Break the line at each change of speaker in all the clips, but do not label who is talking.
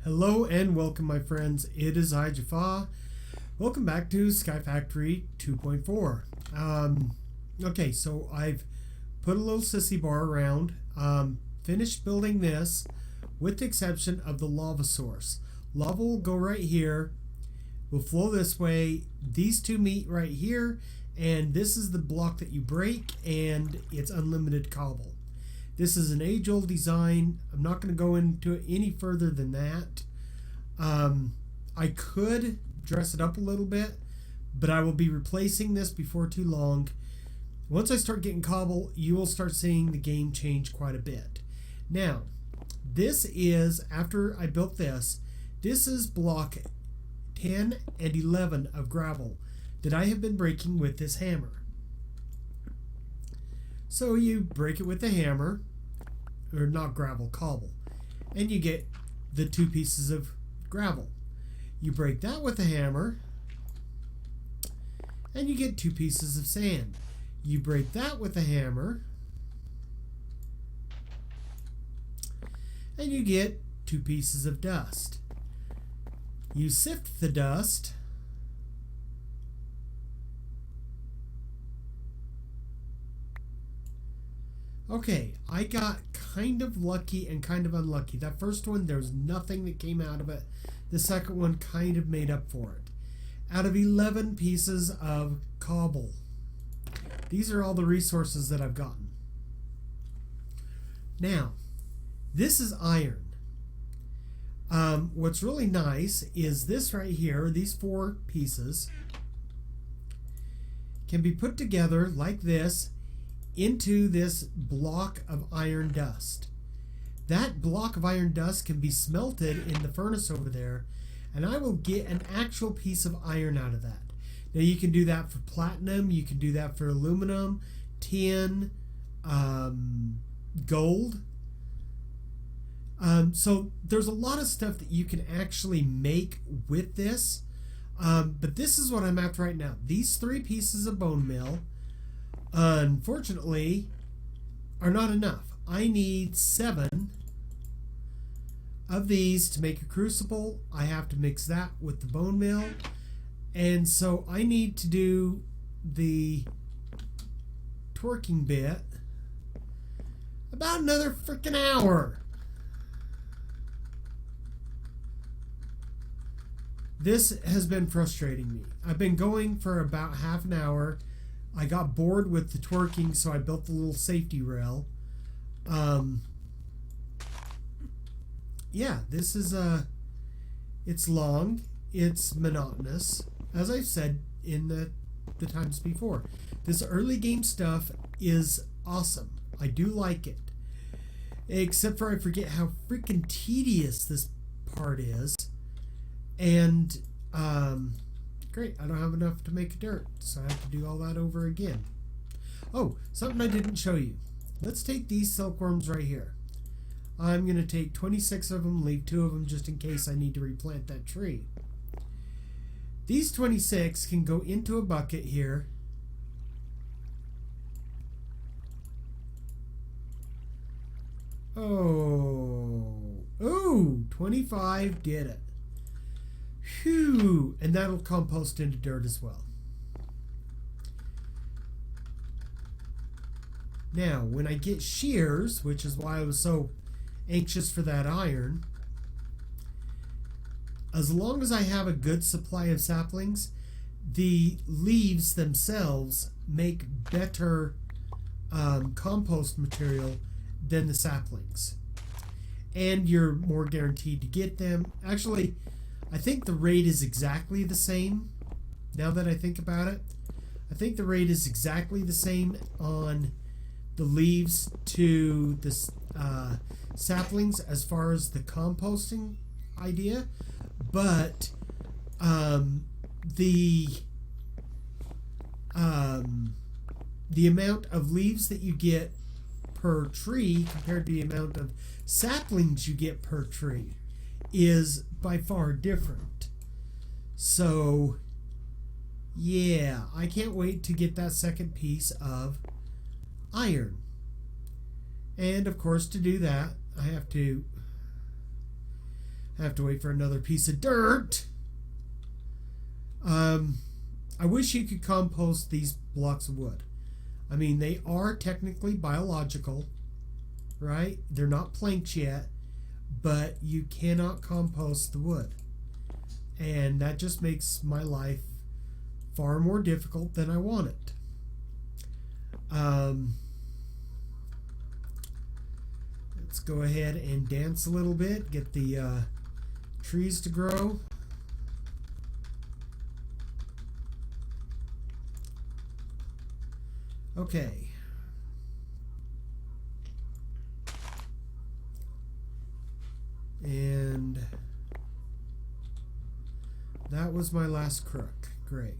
Hello and welcome, my friends. It is I, Jaffa. Welcome back to SkyFactory2.4. Okay, so I've put a little sissy bar around. Finished building this with the exception of the lava source. Lava will go right here, will flow this way. These two meet right here, and this is the block that you break, and it's unlimited cobble. This is an age-old design. I'm not going to go into it any further than that. I could dress it up a little bit, but I will be replacing this before too long. Once I start getting cobble, you will start seeing the game change quite a bit. Now, this is, after I built this, this is block 10 and 11 of gravel that I have been breaking with this hammer. So you break it with the hammer, or not gravel, cobble, and you get the two pieces of gravel. You break that with a hammer, and you get two pieces of sand. You break that with a hammer, and you get two pieces of dust. You sift the dust, okay, I got kind of lucky and kind of unlucky. That first one, there was nothing that came out of it. The second one kind of made up for it. Out of 11 pieces of cobble, these are all the resources that I've gotten. Now, this is iron. What's really nice is this right here, these four pieces, can be put together like this into this block of iron dust. That block of iron dust can be smelted in the furnace over there, and I will get an actual piece of iron out of that. Now you can do that for platinum, you can do that for aluminum, tin, gold. So there's a lot of stuff that you can actually make with this, but this is what I'm after right now. These three pieces of bone meal, unfortunately, are not enough. I need 7 of these to make a crucible. I have to mix that with the bone meal, and so I need to do the twerking bit about another freaking hour. This has been frustrating me. I've been going for about half an hour. I got bored with the twerking, so I built the little safety rail. Yeah, this is it's long, it's monotonous, as I've said in the times before. This early game stuff is awesome. I do like it. Except for I forget how freaking tedious this part is. And, great, I don't have enough to make dirt, so I have to do all that over again. Oh, something I didn't show you. Let's take these silkworms right here. I'm going to take 26 of them, leave 2 of them just in case I need to replant that tree. These 26 can go into a bucket here. Oh, ooh, 25 did it. Phew, and that'll compost into dirt as well. Now, when I get shears, which is why I was so anxious for that iron, as long as I have a good supply of saplings, the leaves themselves make better compost material than the saplings. And you're more guaranteed to get them. Actually, I think the rate is exactly the same. Now that I think about it, I think the rate is exactly the same on the leaves to the saplings as far as the composting idea, but the amount of leaves that you get per tree compared to the amount of saplings you get per tree is by far different. So yeah, I can't wait to get that second piece of iron. And of course, to do that, I have to I have to wait for another piece of dirt. I wish you could compost these blocks of wood. I mean, they are technically biological, right? They're not planks yet, but you cannot compost the wood. And that just makes my life far more difficult than I want it. Let's go ahead and dance a little bit, get the trees to grow. Okay. And that was my last crook. Great.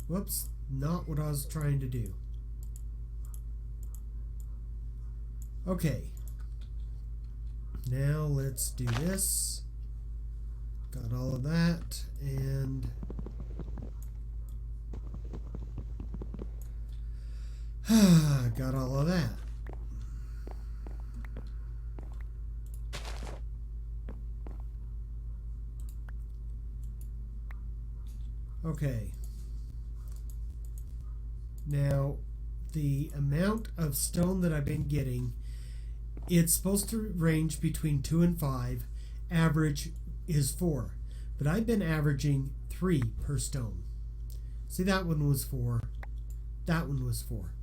Whoops, not what I was trying to do. Okay. Now let's do this. Got all of that, and got all of that. Okay. Now, the amount of stone that I've been getting, it's supposed to range between 2 and 5. Average is 4. But I've been averaging 3 per stone. See, that one was 4. That one was 4.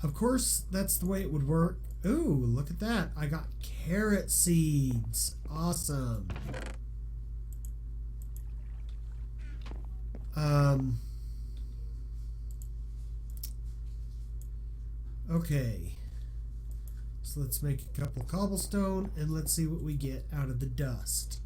Of course, that's the way it would work. Ooh, look at that. I got carrot seeds. Awesome. Okay. So let's make a couple cobblestone and let's see what we get out of the dust.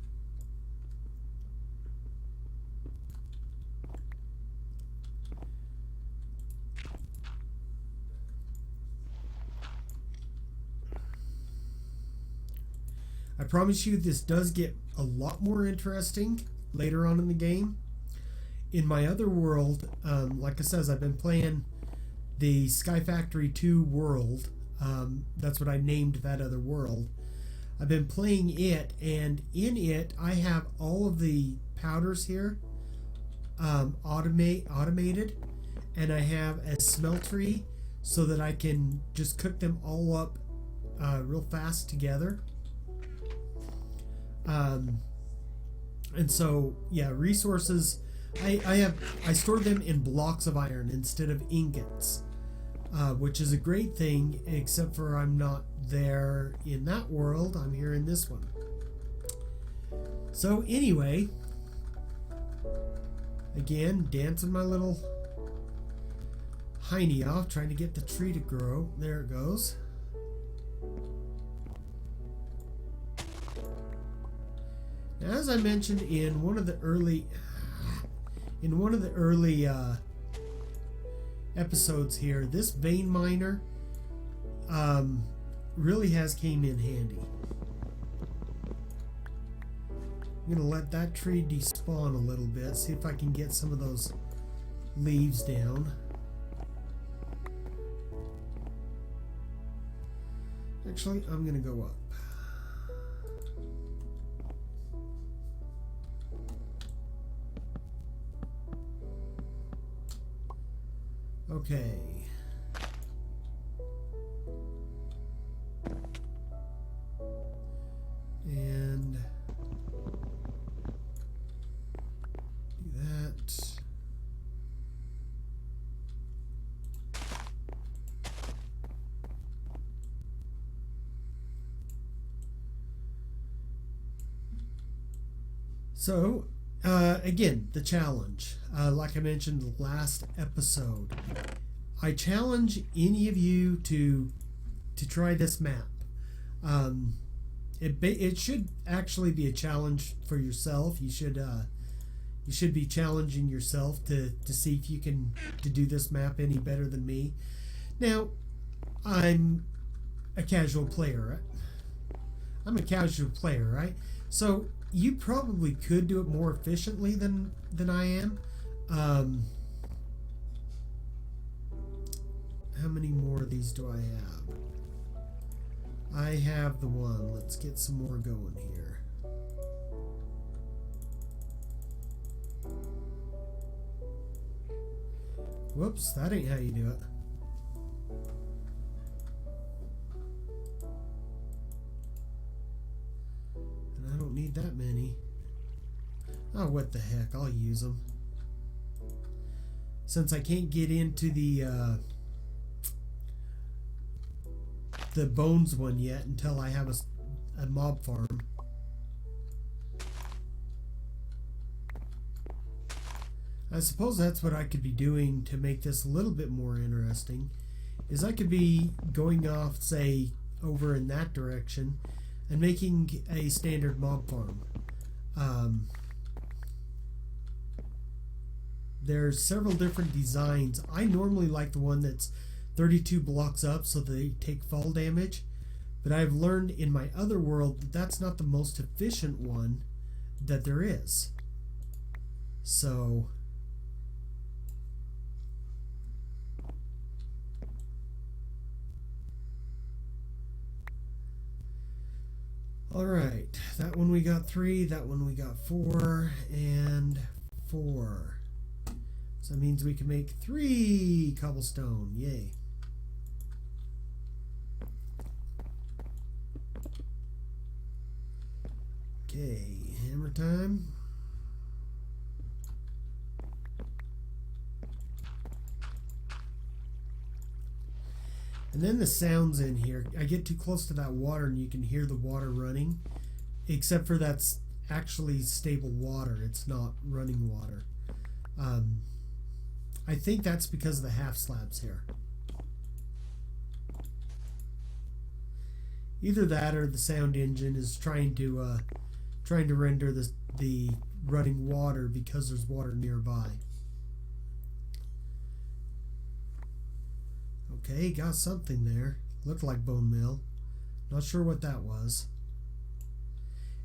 I promise you this does get a lot more interesting later on in the game. In my other world, like I says, I've been playing the SkyFactory2 world. That's what I named that other world. I've been playing it, and in it I have all of the powders here automated, and I have a smeltery so that I can just cook them all up real fast together. And so, yeah, resources, I store them in blocks of iron instead of ingots, which is a great thing, except for I'm not there in that world. I'm here in this one. So anyway, again, dancing my little hiney off, trying to get the tree to grow. There it goes. Now, as I mentioned in one of the early episodes here, this vein miner really has came in handy. I'm gonna let that tree despawn a little bit, see if I can get some of those leaves down. Actually, I'm gonna go up. Okay. And do that. So, again, the challenge. Like I mentioned in the last episode, I challenge any of you to try this map. It should actually be a challenge for yourself. You should be challenging yourself to see if you can do this map any better than me. Now, I'm a casual player, right? So you probably could do it more efficiently than I am. How many more of these do I have? I have the one. Let's get some more going here. Whoops, that ain't how you do it. And I don't need that many. Oh, what the heck, I'll use them. Since I can't get into the bones one yet until I have a mob farm. I suppose that's what I could be doing to make this a little bit more interesting, is I could be going off, say, over in that direction and making a standard mob farm. There's several different designs. I normally like the one that's 32 blocks up so they take fall damage, but I've learned in my other world that that's not the most efficient one that there is. So alright, that one we got 3, that one we got 4, and 4. So that means we can make 3 cobblestone. Yay. Okay, hammer time. And then the sounds in here. I get too close to that water and you can hear the water running. Except for that's actually stable water. It's not running water. I think that's because of the half slabs here. Either that or the sound engine is trying to render the running water because there's water nearby. Okay, got something there. Looked like bone meal. Not sure what that was.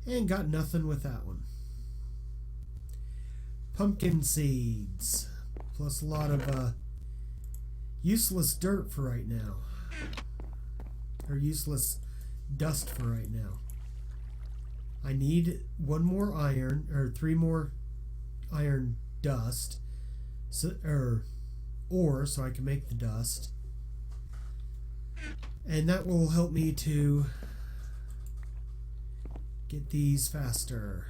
And got nothing with that one. Pumpkin seeds. Plus a lot of useless dirt for right now. Or useless dust for right now. I need 1 more iron, or 3 more iron dust. Ore, so I can make the dust. And that will help me to get these faster.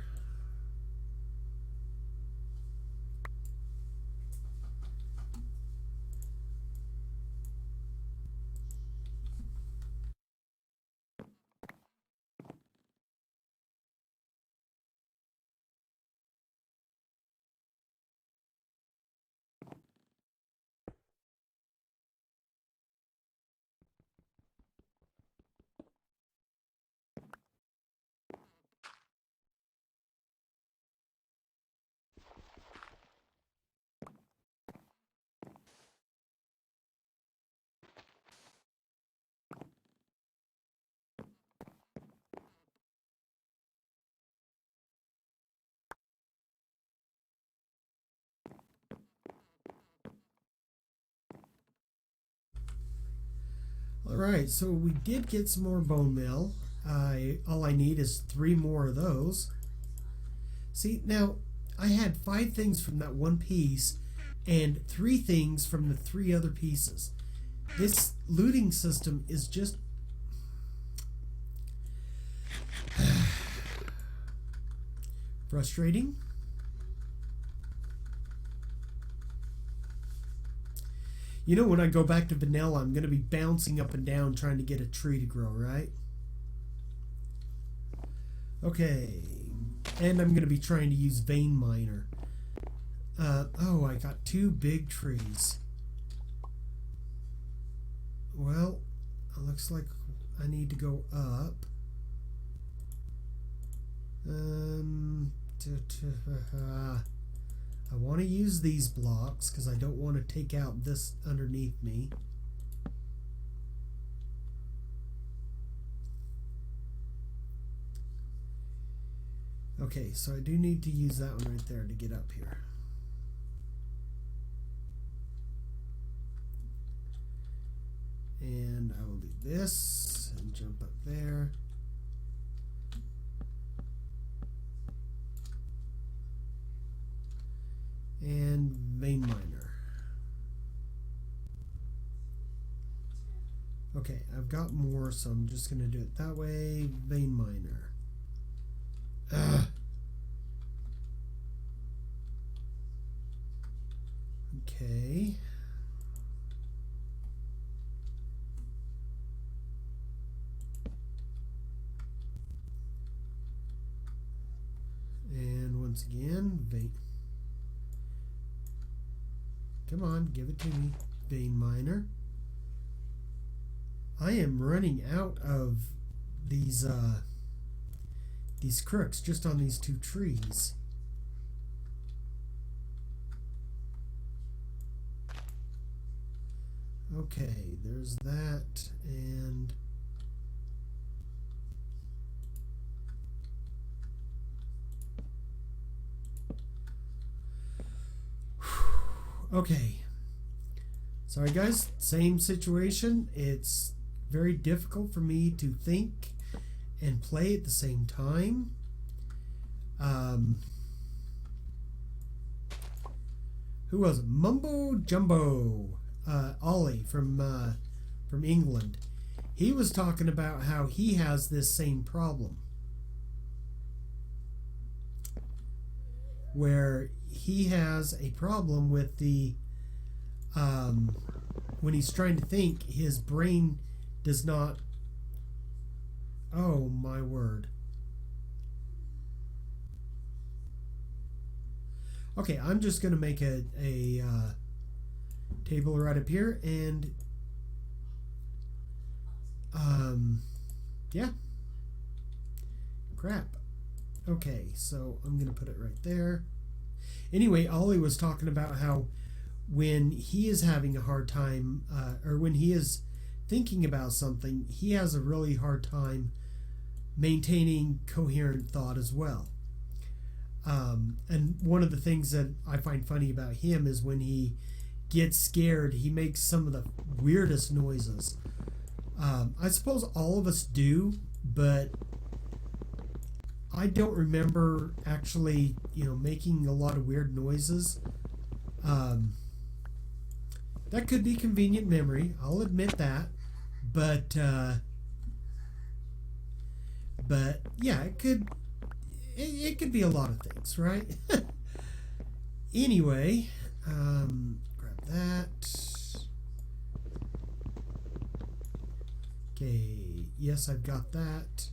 Alright, so we did get some more bone meal. All I need is 3 more of those. See, now, I had 5 things from that one piece and 3 things from the 3 other pieces. This looting system is just... frustrating. You know, when I go back to vanilla, I'm going to be bouncing up and down trying to get a tree to grow, right? Okay. And I'm going to be trying to use vein miner. Oh, I got 2 big trees. Well, it looks like I need to go up. I want to use these blocks because I don't want to take out this underneath me. Okay, so I do need to use that one right there to get up here. And I will do this and jump up there. And vein miner. Okay, I've got more, so I'm just going to do it that way. Vein miner. Okay. And once again, vein. Come on, give it to me, vein miner. I am running out of these crooks just on these two trees. Okay, there's that, and okay. Sorry guys, same situation. It's very difficult for me to think and play at the same time. Who was it? Mumbo Jumbo. Ollie from England. He was talking about how he has this same problem, where he has a problem with the when he's trying to think, his brain does not. Oh my word. Okay, I'm just going to make a table right up here, and yeah, crap. Okay, so I'm gonna put it right there. Anyway, Ollie was talking about how when he is having a hard time, or when he is thinking about something, he has a really hard time maintaining coherent thought as well. And one of the things that I find funny about him is when he gets scared, he makes some of the weirdest noises. I suppose all of us do, but I don't remember actually, making a lot of weird noises. That could be convenient memory, I'll admit that, but yeah, it could be a lot of things, right? Anyway, grab that. Okay, yes, I've got that.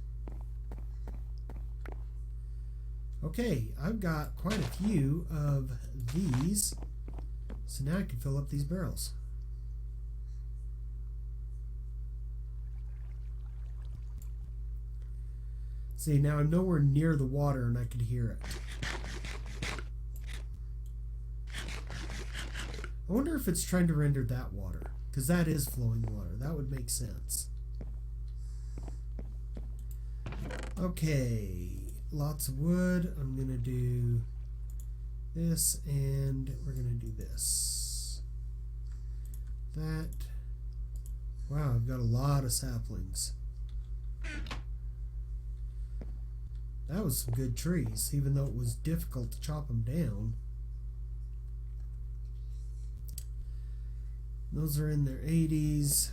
Okay, I've got quite a few of these, so now I can fill up these barrels. See, now I'm nowhere near the water and I could hear it. I wonder if it's trying to render that water, because that is flowing water. That would make sense. Okay, lots of wood. I'm going to do this, and we're going to do this. That. Wow, I've got a lot of saplings. That was some good trees, even though it was difficult to chop them down. Those are in their 80s.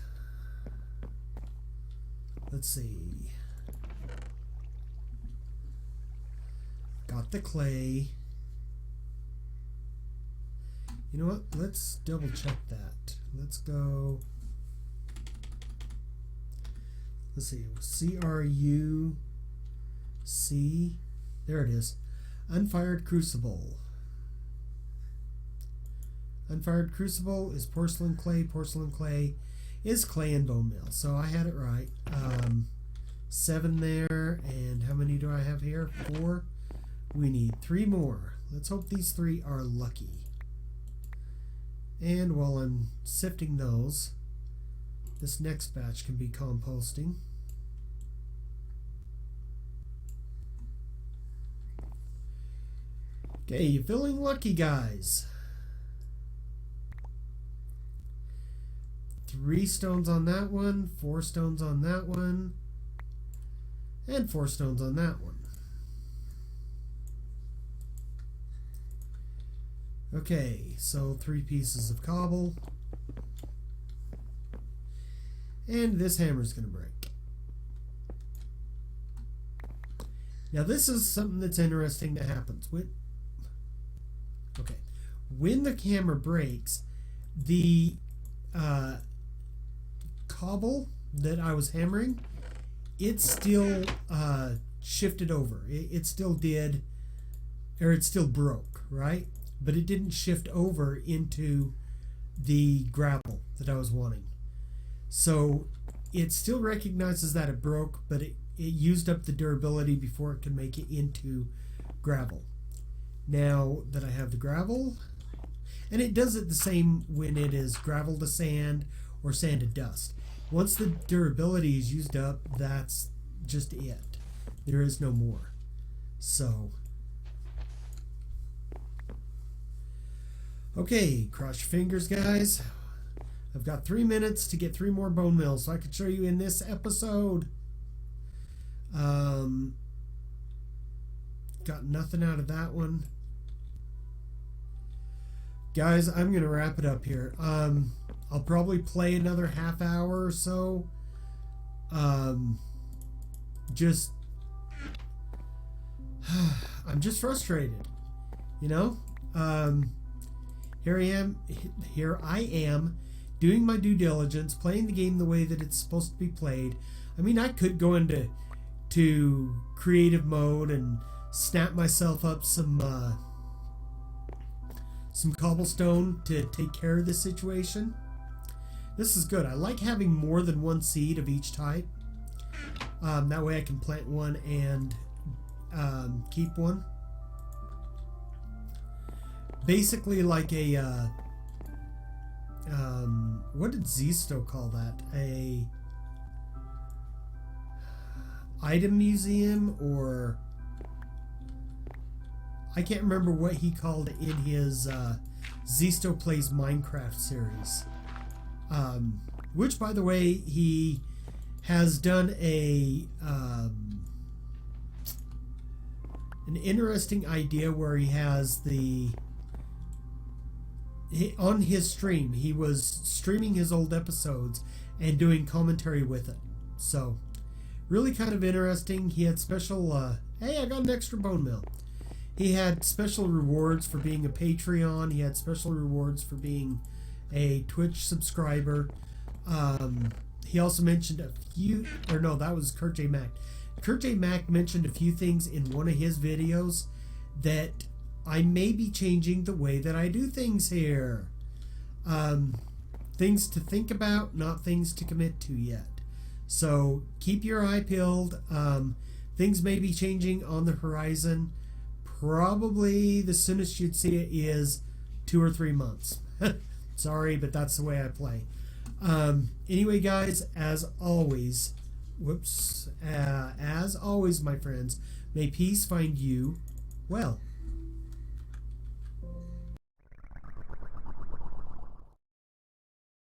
Let's see. Got the clay. You know what? Let's double check that. Let's go. Let's see. CRUC. There it is. Unfired crucible. Unfired crucible is porcelain clay. Porcelain clay is clay and bone meal. So I had it right. 7 there. And how many do I have here? 4. We need 3 more. Let's hope these 3 are lucky. And while I'm sifting those, this next batch can be composting. Okay, you feeling lucky, guys? 3 stones on that one, 4 stones on that one, and 4 stones on that one. Okay, so 3 pieces of cobble. And this hammer's going to break. Now this is something that's interesting that happens. When the hammer breaks, the cobble that I was hammering, it still shifted over. It still did, or it still broke, right? But it didn't shift over into the gravel that I was wanting. So it still recognizes that it broke, but it used up the durability before it could make it into gravel. Now that I have the gravel, and it does it the same when it is gravel to sand or sand to dust. Once the durability is used up, that's just it. There is no more. So, okay, cross your fingers, guys. I've got 3 minutes to get 3 more bone mills so I can show you in this episode. Got nothing out of that one. Guys, I'm going to wrap it up here. I'll probably play another half hour or so. I'm just frustrated, you know. Here I am doing my due diligence, playing the game the way that it's supposed to be played. I mean, I could go into creative mode and snap myself up some cobblestone to take care of this situation. This is good. I like having more than 1 seed of each type. That way I can plant one and keep one. Basically like a what did Zisto call that? A item museum, or I can't remember what he called it in his Zisto Plays Minecraft series. Which, by the way, he has done an interesting idea where he has on his stream, he was streaming his old episodes and doing commentary with it. So, really kind of interesting. He had special, hey, I got an extra bone mill. He had special rewards for being a Patreon. He had special rewards for being a Twitch subscriber. He also mentioned a few, or no, that was Kurt J. Mack. Kurt J. Mack mentioned a few things in one of his videos that I may be changing the way that I do things here. Things to think about, not things to commit to yet. So keep your eye peeled. Things may be changing on the horizon. Probably the soonest you'd see it is 2 or 3 months. Sorry, but that's the way I play. Anyway, guys, as always, my friends, may peace find you well.